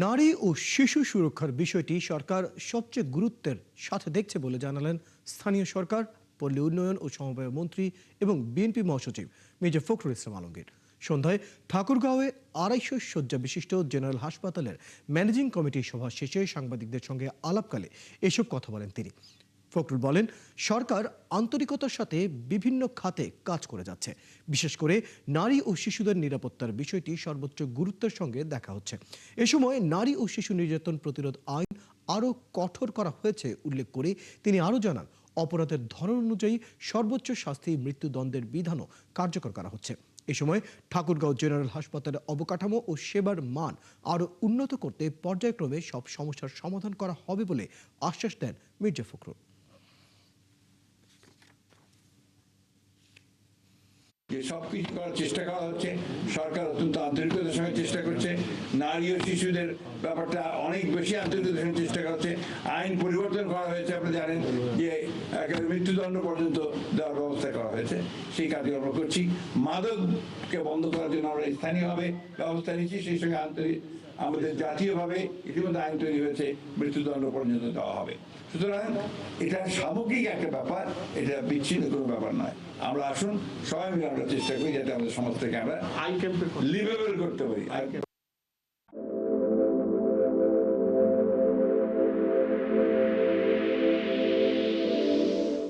নারী ও শিশু সুরক্ষার বিষয়টি সরকার সবচেয়ে গুরুত্বের সাথে দেখছে বলে জানালেন স্থানীয় সরকার, পল্লী উন্নয়ন ও সমবায় মন্ত্রী এবং বিএনপি মহাসচিব মির্জা ফখরুল ইসলাম আলমগীর। সন্ধ্যায় ঠাকুরগাঁওয়ে ২৫০ শয্যা বিশিষ্ট জেনারেল হাসপাতালের ম্যানেজিং কমিটির সভা শেষে সাংবাদিকদের সঙ্গে আলাপকালে এসব কথা বলেন তিনি। ফখরুল বলেন, সরকার আন্তরিকতার সাথে বিভিন্ন খাতে কাজ করে যাচ্ছে। বিশেষ করে নারী ও শিশুদের নিরাপত্তার বিষয়টি সর্বোচ্চ গুরুত্বের সঙ্গে দেখা হচ্ছে। এ সময় নারী ও শিশু নির্যাতন প্রতিরোধ আইন আরও কঠোর করা হয়েছে উল্লেখ করে তিনি আরও জানান, অপরাধের ধরন অনুযায়ী সর্বোচ্চ শাস্তি মৃত্যুদণ্ডের বিধানও কার্যকর করা হচ্ছে। এ সময় ঠাকুরগাঁও জেনারেল হাসপাতালের অবকাঠামো ও সেবার মান আরও উন্নত করতে পর্যায়ক্রমে সব সমস্যার সমাধান করা হবে বলে আশ্বাস দেন মির্জা ফখরুল। যে সবকিছু করার চেষ্টা করা হচ্ছে, সরকার অত্যন্ত আন্তরিকতার সঙ্গে চেষ্টা করছে। নারী ও শিশুদের ব্যাপারটা অনেক বেশি আন্তরিকতার সঙ্গে চেষ্টা করা হচ্ছে। আইন পরিবর্তন করা হয়েছে, আপনি জানেন যে একেবারে মৃত্যুদণ্ড পর্যন্ত দেওয়ার ব্যবস্থা করা হয়েছে। সেই কাজে আমরা করছি। মাদককে বন্ধ করার জন্য আমরা স্থানীয়ভাবে ব্যবস্থা নিচ্ছি, সেই সঙ্গে আমাদের জাতীয়ভাবে ইতিমধ্যে আইন তৈরি হয়েছে, মৃত্যুদণ্ড পর্যন্ত দেওয়া হবে। সুতরাং এটা সামগ্রিক একটা ব্যাপার, এটা বিচ্ছিন্ন কোনো ব্যাপার নয়। আমরা আসুন সবাই মিলে আমরা চেষ্টা করি যাতে আমাদের সমাজ থেকে আমরা লিভেবল করতে পারি।